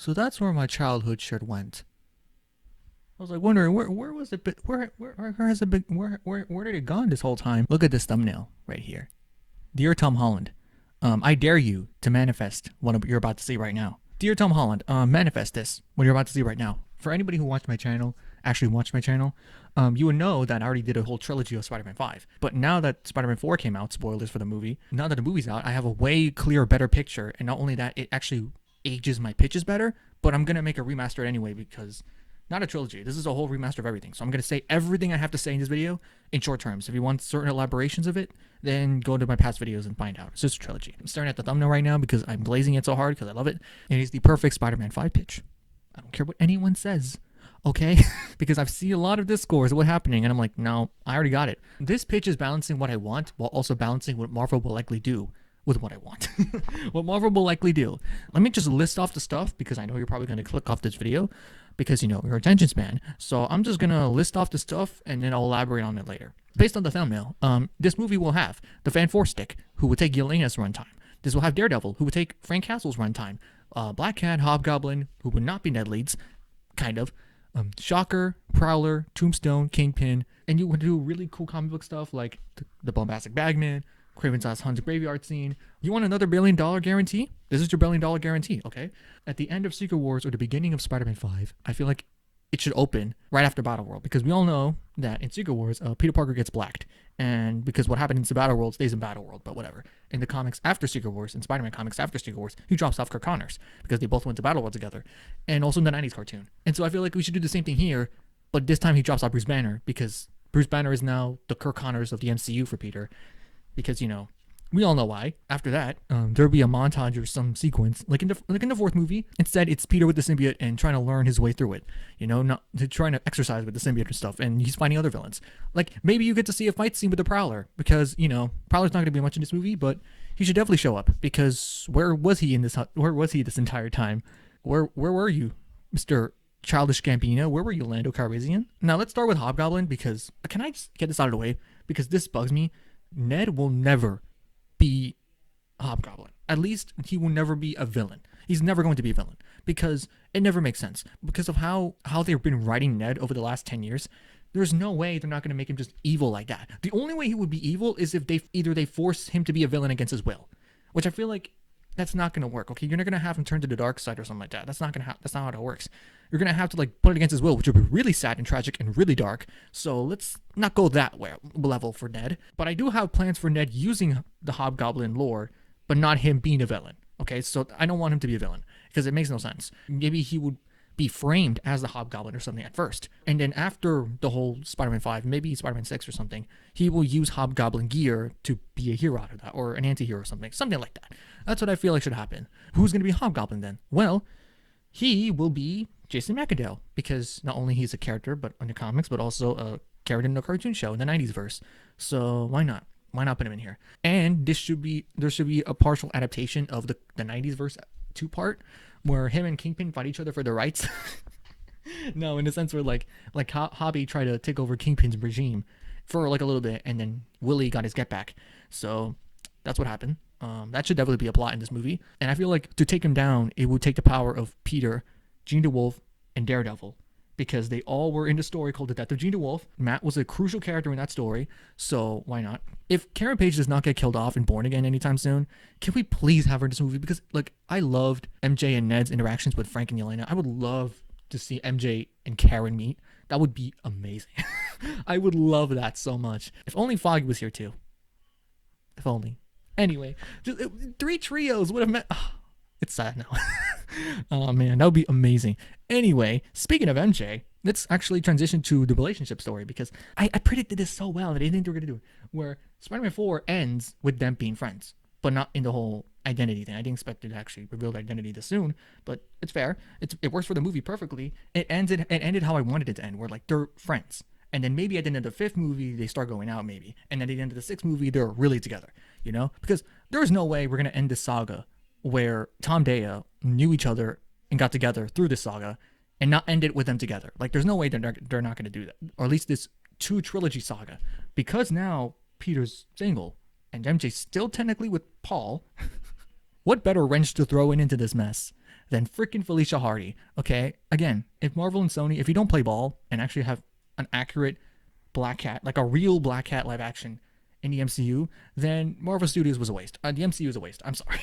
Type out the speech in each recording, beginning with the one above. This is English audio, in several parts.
So that's where my childhood shirt went. I was like wondering where was it? Where has it been? Where did it gone this whole time? Look at this thumbnail right here. Dear Tom Holland, I dare you to manifest what you're about to see right now. Dear Tom Holland, manifest this what you're about to see right now. For anybody who watched my channel, actually watched my channel, you would know that I already did a whole trilogy of Spider-Man 5. But now that Spider-Man 4 came out, spoilers for the movie, now that the movie's out, I have a way clearer, better picture. And not only that, it actually ages my pitches better, but I'm going to make a remaster anyway because not a trilogy. This is a whole remaster of everything. So I'm going to say everything I have to say in this video in short terms. If you want certain elaborations of it, then go to my past videos and find out. It's just a trilogy. I'm staring at the thumbnail right now because I'm blazing it so hard because I love it. And it's the perfect Spider-Man 5 pitch. I don't care what anyone says, okay? Because I've seen a lot of discourse of what's happening, and I'm like, no, I already got it. This pitch is balancing what I want while also balancing what Marvel will likely do with what I want. What Marvel will likely do. Let me just list off the stuff because I know you're probably going to click off this video because, you know, your attention span. So I'm just going to list off the stuff and then I'll elaborate on it later. Based on the thumbnail, this movie will have the Fan Four Stick, who would take Yelena's runtime. This will have Daredevil, who would take Frank Castle's runtime. Black Cat, Hobgoblin, who would not be Ned Leeds, kind of. Shocker, Prowler, Tombstone, Kingpin, and you would do really cool comic book stuff like the Bombastic Bagman, Kraven's Last Hunt graveyard scene. You want another $1 billion guarantee? This is your $1 billion guarantee, okay? At the end of Secret Wars or the beginning of Spider-Man 5, I feel like it should open right after Battle World because we all know that in Secret Wars, Peter Parker gets blacked. And because what happened in Battle World stays in Battle World, but whatever. In the comics after Secret Wars, in Spider-Man comics after Secret Wars, he drops off Kirk Connors because they both went to Battle World together. And also in the 90s cartoon. And so I feel like we should do the same thing here, but this time he drops off Bruce Banner because Bruce Banner is now the Kirk Connors of the MCU for Peter. Because, you know, we all know why. After that, there'll be a montage or some sequence, like in the fourth movie. Instead, it's Peter with the symbiote and trying to learn his way through it. You know, not trying to exercise with the symbiote and stuff. And he's fighting other villains. Like maybe you get to see a fight scene with the Prowler because you know Prowler's not going to be much in this movie, but he should definitely show up because where was he this entire time? Where were you, Mister Childish Gambino? Where were you, Lando Calrissian? Now let's start with Hobgoblin because can I just get this out of the way because this bugs me. Ned will never be Hobgoblin. At least he will never be a villain. He's never going to be a villain because it never makes sense because of how they've been writing Ned over the last 10 years. There's no way they're not going to make him just evil like that. The only way he would be evil is if they force him to be a villain against his will, which I feel like that's not going to work. Okay, you're not going to have him turn to the dark side or something like that. That's not how it works. You're going to have to like put it against his will, which would be really sad and tragic and really dark. So let's not go that level for Ned. But I do have plans for Ned using the Hobgoblin lore, but not him being a villain. Okay, so I don't want him to be a villain because it makes no sense. Maybe he would be framed as the Hobgoblin or something at first. And then after the whole Spider-Man 5, maybe Spider-Man 6 or something, he will use Hobgoblin gear to be a hero out of that, or an anti-hero or something like that. That's what I feel like should happen. Who's going to be Hobgoblin then? Well, he will be Jason McAdale, because not only he's a character but in the comics, but also a character in the cartoon show in the 90s verse. So why not? Why not put him in here? And there should be a partial adaptation of the 90s verse 2-part where him and Kingpin fight each other for their rights. No, in the sense where like Hobby tried to take over Kingpin's regime for like a little bit, and then Willie got his get back. So that's what happened. That should definitely be a plot in this movie. And I feel like to take him down, it would take the power of Peter, Jean DeWolf, and Daredevil, because they all were in the story called The Death of Jean DeWolf. Matt was a crucial character in that story, so why not? If Karen Page does not get killed off in Born Again anytime soon, can we please have her in this movie? Because like I loved MJ and Ned's interactions with Frank and Yelena. I would love to see MJ and Karen meet. That would be amazing. I would love that so much. If only Foggy was here too. If only. Anyway, just 3 trios would have met. Oh, it's sad now. Oh man, that would be amazing. Anyway, speaking of MJ, let's actually transition to the relationship story, because I predicted this so well that I didn't think they were going to do it. Where Spider-Man 4 ends with them being friends, but not in the whole identity thing. I didn't expect it to actually reveal their identity this soon, but it's fair. It works for the movie perfectly. It ended how I wanted it to end, where like they're friends. And then maybe at the end of the 5th movie, they start going out maybe. And then at the end of the 6th movie, they're really together, you know? Because there's no way we're going to end this saga where Tom Daya knew each other and got together through this saga and not end it with them together. Like, there's no way they're not going to do that. Or at least this 2 trilogy saga. Because now Peter's single and MJ's still technically with Paul. What better wrench to throw into this mess than freaking Felicia Hardy. Okay, again, if Marvel and Sony, if you don't play ball and actually have an accurate Black Cat, like a real Black Cat live action in the MCU, then Marvel Studios was a waste. The MCU is a waste. I'm sorry.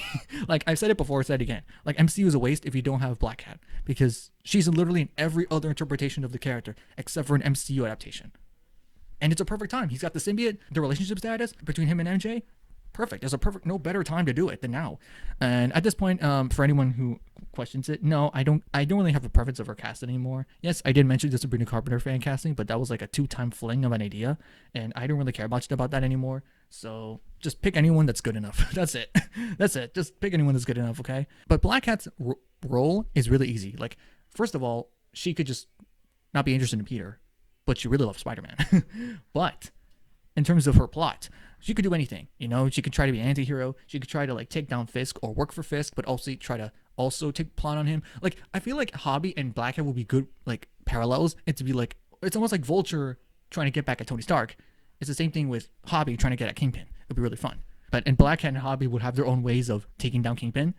Like I've said it before, I said it again. Like MCU is a waste if you don't have Black Cat, because she's literally in every other interpretation of the character except for an MCU adaptation. And it's a perfect time. He's got the symbiote, the relationship status between him and MJ. Perfect. There's no better time to do it than now. And at this point, for anyone who questions it, no, I don't really have a preference of her casting anymore. Yes, I did mention the Sabrina Carpenter fan casting, but that was like a 2-time fling of an idea, and I don't really care much about that anymore. So just pick anyone that's good enough. That's it. That's it. Just pick anyone that's good enough, okay? But Black Cat's role is really easy. Like, first of all, she could just not be interested in Peter, but she really loves Spider-Man. But in terms of her plot, she could do anything. You know, she could try to be an anti-hero. She could try to like take down Fisk or work for Fisk, but also try to take plot on him. Like, I feel like Hobby and Black Cat would be good like parallels. It's almost like Vulture trying to get back at Tony Stark. It's the same thing with Hobby trying to get at Kingpin. It'd be really fun. But and Black Cat and Hobby would have their own ways of taking down Kingpin,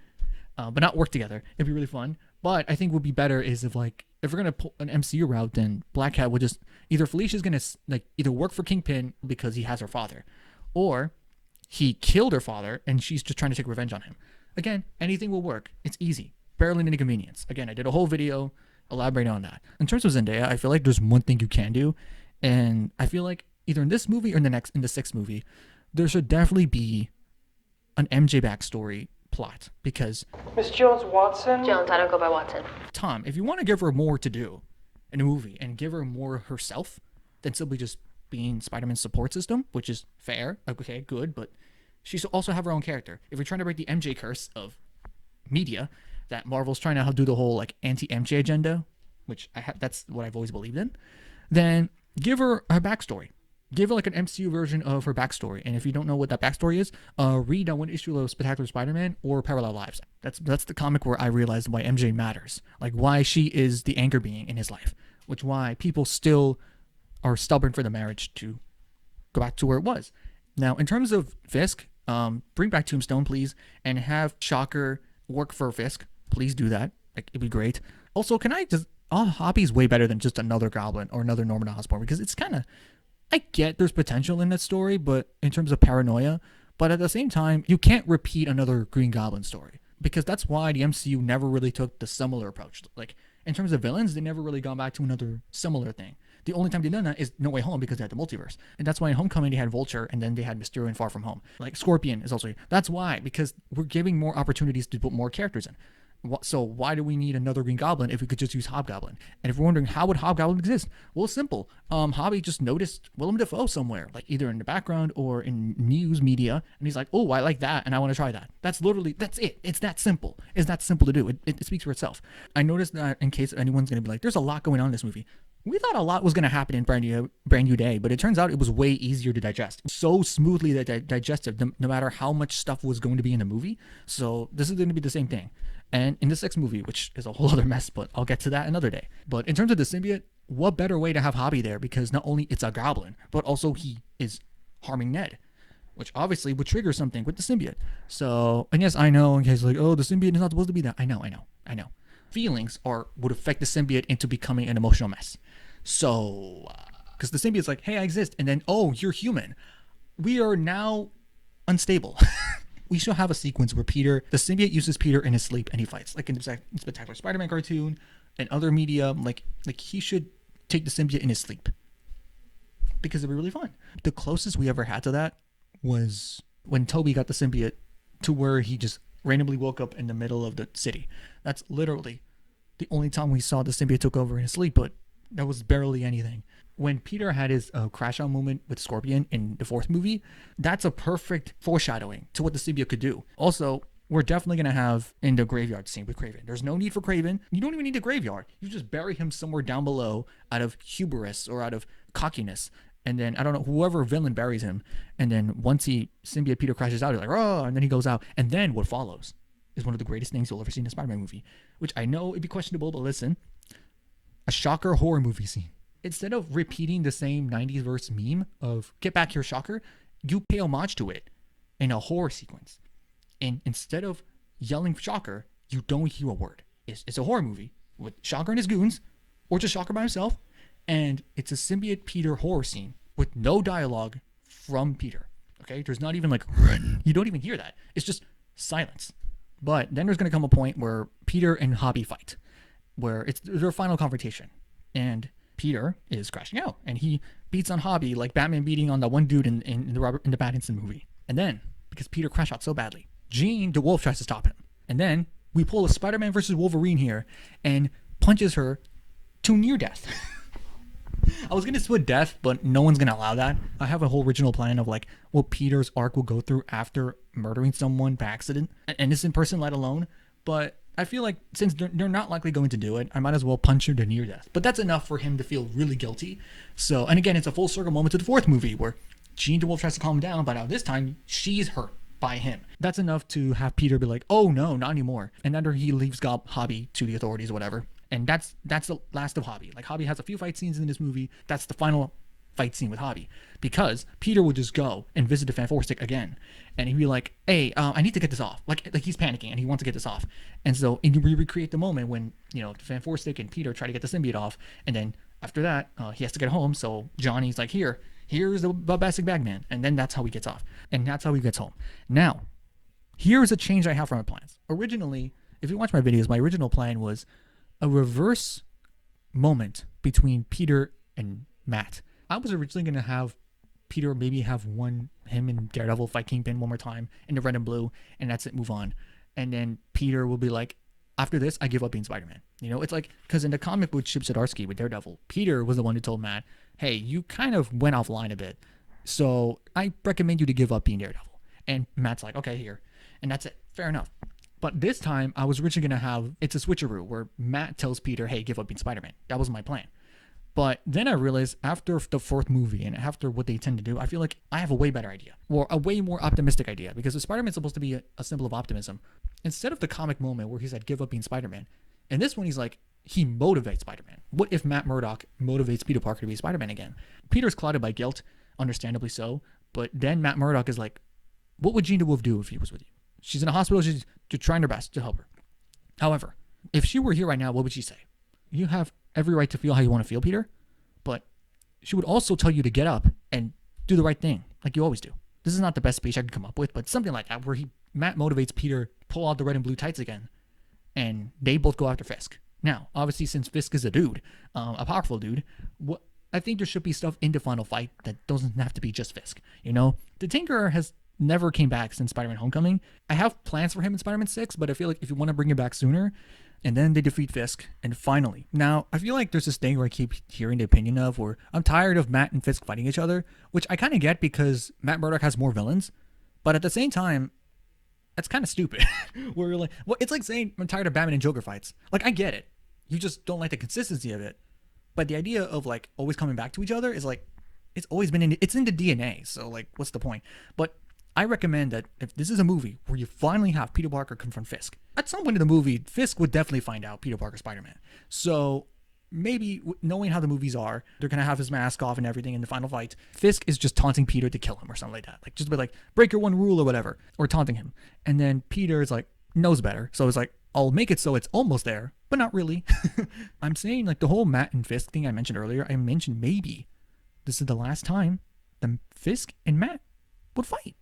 but not work together. It'd be really fun. But I think what would be better is if we're gonna pull an MCU route, then Black Cat would just Felicia's gonna like either work for Kingpin because he has her father, or he killed her father and she's just trying to take revenge on him. Again, anything will work. It's easy. Barely an inconvenience. Again, I did a whole video elaborating on that. In terms of Zendaya, I feel like there's one thing you can do, and I feel like either in this movie or in the 6th movie, there should definitely be an MJ backstory plot, because Miss Jones Watson? Jones, I don't go by Watson. Tom, if you want to give her more to do in a movie and give her more herself than simply just being Spider-Man's support system, which is fair, okay, good, but she should also have her own character. If you're trying to break the MJ curse of media, that Marvel's trying to do the whole like anti-MJ agenda, which that's what I've always believed in, then give her her backstory. Give her like an MCU version of her backstory. And if you don't know what that backstory is, read on one issue of Spectacular Spider-Man or Parallel Lives. That's the comic where I realized why MJ matters. Like why she is the anchor being in his life. Which why people still are stubborn for the marriage to go back to where it was. Now, in terms of Fisk, bring back Tombstone, please. And have Shocker work for Fisk. Please do that. Like, it'd be great. Also, can I just... Hobby's way better than just another Goblin or another Norman Osborn, because it's kind of... I get there's potential in that story, but in terms of paranoia, but at the same time, you can't repeat another Green Goblin story, because that's why the MCU never really took the similar approach. Like, in terms of villains, they never really gone back to another similar thing. The only time they've done that is No Way Home, because they had the multiverse. And that's why in Homecoming they had Vulture, and then they had Mysterio in Far From Home. Like, Scorpion is also here. That's why, because we're giving more opportunities to put more characters in. So why do we need another Green Goblin if we could just use Hobgoblin? And if you're wondering, how would Hobgoblin exist? Well, it's simple. Hobby just noticed Willem Dafoe somewhere, like either in the background or in news media, and he's like, oh, I like that, and I want to try that. That's it. It's that simple. It's that simple to do. It speaks for itself. I noticed that in case anyone's going to be like, there's a lot going on in this movie. We thought a lot was going to happen in Brand New Day, but it turns out it was way easier to digest. So smoothly digestive, no matter how much stuff was going to be in the movie. So this is going to be the same thing. And in the 6th movie, which is a whole other mess, but I'll get to that another day. But in terms of the symbiote, what better way to have Hobby there? Because not only it's a goblin, but also he is harming Ned, which obviously would trigger something with the symbiote. So, and yes, I know, in case like, oh, the symbiote is not supposed to be that. I know. Feelings would affect the symbiote into becoming an emotional mess. So, because the symbiote's like, hey, I exist. And then, oh, you're human. We are now unstable. We shall have a sequence where the symbiote uses Peter in his sleep and he fights. Like in the Spectacular Spider-Man cartoon and other media, like he should take the symbiote in his sleep. Because it'd be really fun. The closest we ever had to that was when Toby got the symbiote to where he just randomly woke up in the middle of the city. That's literally the only time we saw the symbiote took over in his sleep, but that was barely anything. When Peter had his crash out moment with Scorpion in the 4th movie, that's a perfect foreshadowing to what the symbiote could do. Also, we're definitely going to have in the graveyard scene with Kraven. There's no need for Kraven. You don't even need the graveyard. You just bury him somewhere down below out of hubris or out of cockiness. And then, I don't know, whoever villain buries him. And then once symbiote Peter crashes out, he's like, oh, and then he goes out. And then what follows is one of the greatest things you'll ever see in a Spider-Man movie, which I know it'd be questionable, but listen, a Shocker horror movie scene. Instead of repeating the same 90s verse meme of get back here, Shocker, you pay homage to it in a horror sequence. And instead of yelling Shocker, you don't hear a word. It's a horror movie with Shocker and his goons, or just Shocker by himself, and it's a symbiote Peter horror scene with no dialogue from Peter. Okay, there's not even like run. You don't even hear that. It's just silence. But then there's gonna come a point where Peter and Hobby fight, where it's their final confrontation, and Peter is crashing out, and he beats on Hobby like Batman beating on that one dude in the Pattinson movie. And then, because Peter crashed out so badly, Jean DeWolf tries to stop him. And then we pull a Spider-Man versus Wolverine here and punches her to near death. I was going to split death, but no one's going to allow that. I have a whole original plan of like what Peter's arc will go through after murdering someone by accident, an innocent person let alone. But I feel like since they're not likely going to do it, I might as well punch her to near death. But that's enough for him to feel really guilty. So, and again, it's a full circle moment to the fourth movie where Jean DeWolf tries to calm him down, but now this time she's hurt by him. That's enough to have Peter be like, oh no, not anymore. And then he leaves Hobby to the authorities or whatever. And that's the last of Hobby. Like, Hobby has a few fight scenes in this movie. That's the final fight scene with Hobby, because Peter would just go and visit the Fantastic again, and he'd be like, hey, I need to get this off. Like he's panicking and he wants to get this off. And so we recreate the moment when, you know, the Fantastic and Peter try to get the symbiote off, and then after that he has to get home, so Johnny's like, here's the bombastic bagman, and then that's how he gets off, and that's how he gets home. Now here's a change I have from my plans. Originally, if you watch my videos, my original plan was a reverse moment between Peter and Matt. I was originally going to have Peter maybe have him and Daredevil fight Kingpin one more time in the red and blue, and that's it, move on. And then Peter will be like, after this, I give up being Spider-Man. You know, it's like, because in the comic with Chip Zdarsky with Daredevil, Peter was the one who told Matt, hey, you kind of went offline a bit, so I recommend you to give up being Daredevil. And Matt's like, okay, here. And that's it. Fair enough. But this time, I was originally going to have, it's a switcheroo where Matt tells Peter, hey, give up being Spider-Man. That was my plan. But then I realized after the fourth movie and after what they tend to do, I feel like I have a way better idea, or a way more optimistic idea, because if Spider-Man's supposed to be a symbol of optimism, instead of the comic moment where he said, give up being Spider-Man, in this one, he's like, he motivates Spider-Man. What if Matt Murdock motivates Peter Parker to be Spider-Man again? Peter's clouded by guilt, understandably so, but then Matt Murdock is like, what would Jean DeWolf do if he was with you? She's in a hospital. She's trying her best to help her. However, if she were here right now, what would she say? You have every right to feel how you want to feel, Peter, but she would also tell you to get up and do the right thing, like you always do. This is not the best speech I could come up with, but something like that, where Matt motivates Peter, pull out the red and blue tights again, and they both go after Fisk. Now, obviously, since Fisk is a dude, a powerful dude, I think there should be stuff in the final fight that doesn't have to be just Fisk. You know, the Tinkerer has never came back since Spider-Man Homecoming. I have plans for him in Spider-Man 6, but I feel like if you want to bring him back sooner, and then they defeat Fisk, and finally. Now, I feel like there's this thing where I keep hearing the opinion of, where I'm tired of Matt and Fisk fighting each other, which I kind of get because Matt Murdock has more villains, but at the same time, that's kind of stupid. Where you're like, well, it's like saying I'm tired of Batman and Joker fights. Like, I get it. You just don't like the consistency of it. But the idea of like always coming back to each other is like, it's always been it's in the DNA. So like, what's the point? But I recommend that if this is a movie where you finally have Peter Parker confront Fisk, at some point in the movie, Fisk would definitely find out Peter Parker's Spider-Man. So maybe knowing how the movies are, they're going to have his mask off and everything in the final fight. Fisk is just taunting Peter to kill him or something like that. Like, just be like, break your one rule or whatever, or taunting him. And then Peter is like, knows better. So it's like, I'll make it so it's almost there, but not really. I'm saying like the whole Matt and Fisk thing I mentioned earlier, I mentioned maybe this is the last time the Fisk and Matt would fight.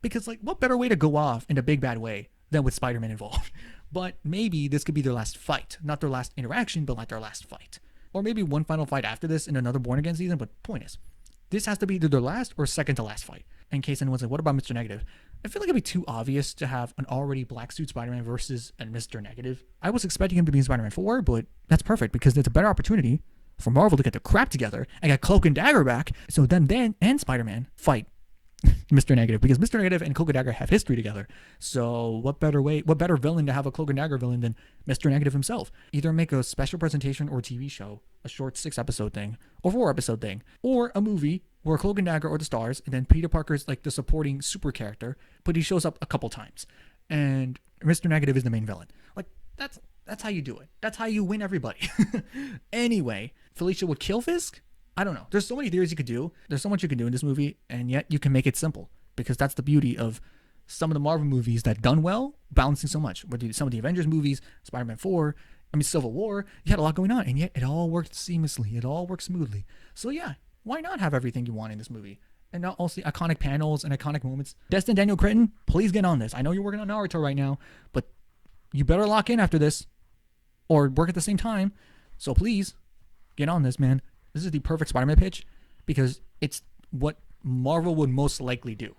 Because, like, what better way to go off in a big bad way than with Spider-Man involved? But maybe this could be their last fight. Not their last interaction, but like their last fight. Or maybe one final fight after this in another Born Again season. But point is, this has to be either their last or second to last fight. In case anyone's like, what about Mr. Negative? I feel like it'd be too obvious to have an already black suit Spider-Man versus a Mr. Negative. I was expecting him to be in Spider-Man 4, but that's perfect because there's a better opportunity for Marvel to get their crap together and get Cloak and Dagger back. So then and Spider-Man fight Mr. Negative, because Mr. Negative and Cloak and Dagger have history together. So what better villain to have a Cloak and Dagger villain than Mr. Negative himself? Either make a special presentation or TV show, a short 6-episode thing, or 4-episode thing, or a movie where Cloak and Dagger are the stars, and then Peter Parker's like the supporting super character, but he shows up a couple times, and Mr. Negative is the main villain. Like, that's how you do it. That's how you win everybody. Anyway, Felicia would kill Fisk? I don't know. There's so many theories you could do. There's so much you can do in this movie, and yet you can make it simple, because that's the beauty of some of the Marvel movies that done well, balancing so much. Whether some of the Avengers movies, Spider-Man 4, Civil War, you had a lot going on, and yet it all worked seamlessly. It all worked smoothly. So yeah, why not have everything you want in this movie? And not also iconic panels and iconic moments. Destin Daniel Cretton, please get on this. I know you're working on Naruto right now, but you better lock in after this or work at the same time. So please get on this, man. This is the perfect Spider-Man pitch because it's what Marvel would most likely do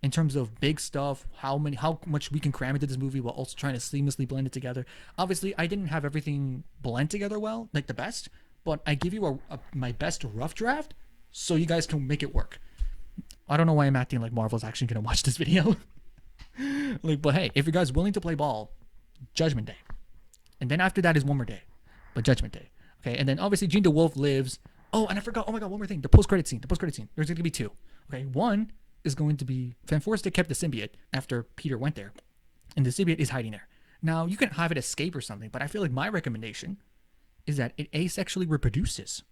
in terms of big stuff, how much we can cram into this movie while also trying to seamlessly blend it together. Obviously, I didn't have everything blend together well, like the best, but I give you my best rough draft so you guys can make it work. I don't know why I'm acting like Marvel's actually going to watch this video. But hey, if you guys willing to play ball, Judgment Day. And then after that is one more day, but Judgment Day. Okay, and then obviously Jean DeWolf lives. Oh, and I forgot. Oh my God, one more thing. The post-credit scene. There's going to be two. Okay, one is going to be Van Forstek kept the symbiote after Peter went there, and the symbiote is hiding there. Now you can have it escape or something, but I feel like my recommendation is that it asexually reproduces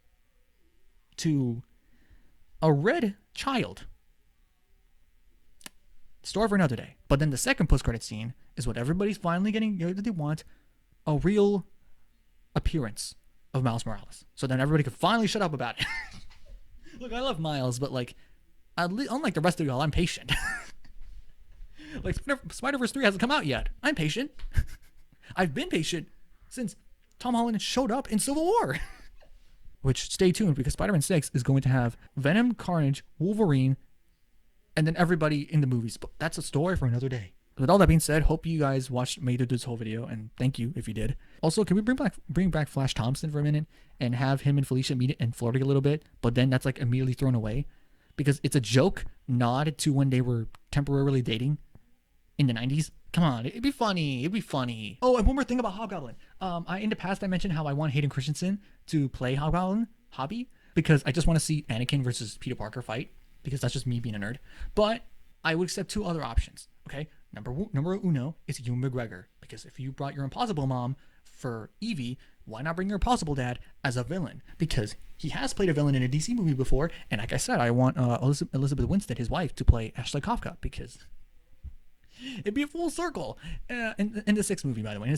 to a red child. Story for another day. But then the second post-credit scene is what everybody's finally getting that they want: a real appearance of Miles Morales. So then everybody can finally shut up about it. Look, I love Miles, but like, unlike the rest of y'all, I'm patient. Like, Spider-Verse 3 hasn't come out yet. I'm patient. I've been patient since Tom Holland showed up in Civil War. Which, stay tuned, because Spider-Man 6 is going to have Venom, Carnage, Wolverine, and then everybody in the movies. But that's a story for another day. With all that being said, hope you guys made it through this whole video, and thank you if you did. Also, can we bring back Flash Thompson for a minute and have him and Felicia meet and flirting a little bit, but then that's like immediately thrown away? Because it's a joke nod to when they were temporarily dating in the 90s. Come on, it'd be funny. Oh, and one more thing about Hobgoblin. In the past I mentioned how I want Hayden Christensen to play Hobgoblin, Hobby, because I just want to see Anakin versus Peter Parker fight, because that's just me being a nerd. But I would accept two other options, okay? Number uno is Ewan McGregor, because if you brought your Impossible Mom for Evie, why not bring your Impossible Dad as a villain? Because he has played a villain in a DC movie before, and like I said, I want Elizabeth Winstead, his wife, to play Ashley Kafka, because it'd be a full circle. In the sixth movie, by the way,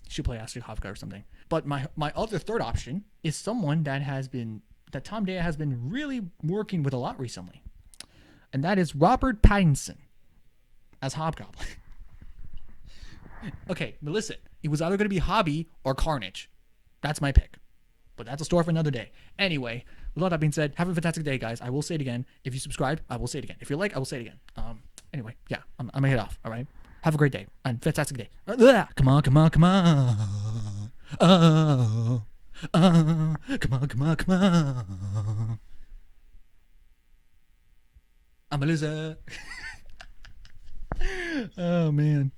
she'll play Ashley Kafka or something. But my other third option is someone that Tom Daya has been really working with a lot recently, and that is Robert Pattinson as Hobgoblin. Okay, but listen, it was either going to be Hobby or Carnage. That's my pick. But that's a story for another day. Anyway, with all that being said, have a fantastic day, guys. I will say it again. If you subscribe, I will say it again. If you like, I will say it again. Anyway, yeah, I'm going to head off, all right? Have a great day and fantastic day. Come on. Oh, come on. I'm a loser. Oh, man.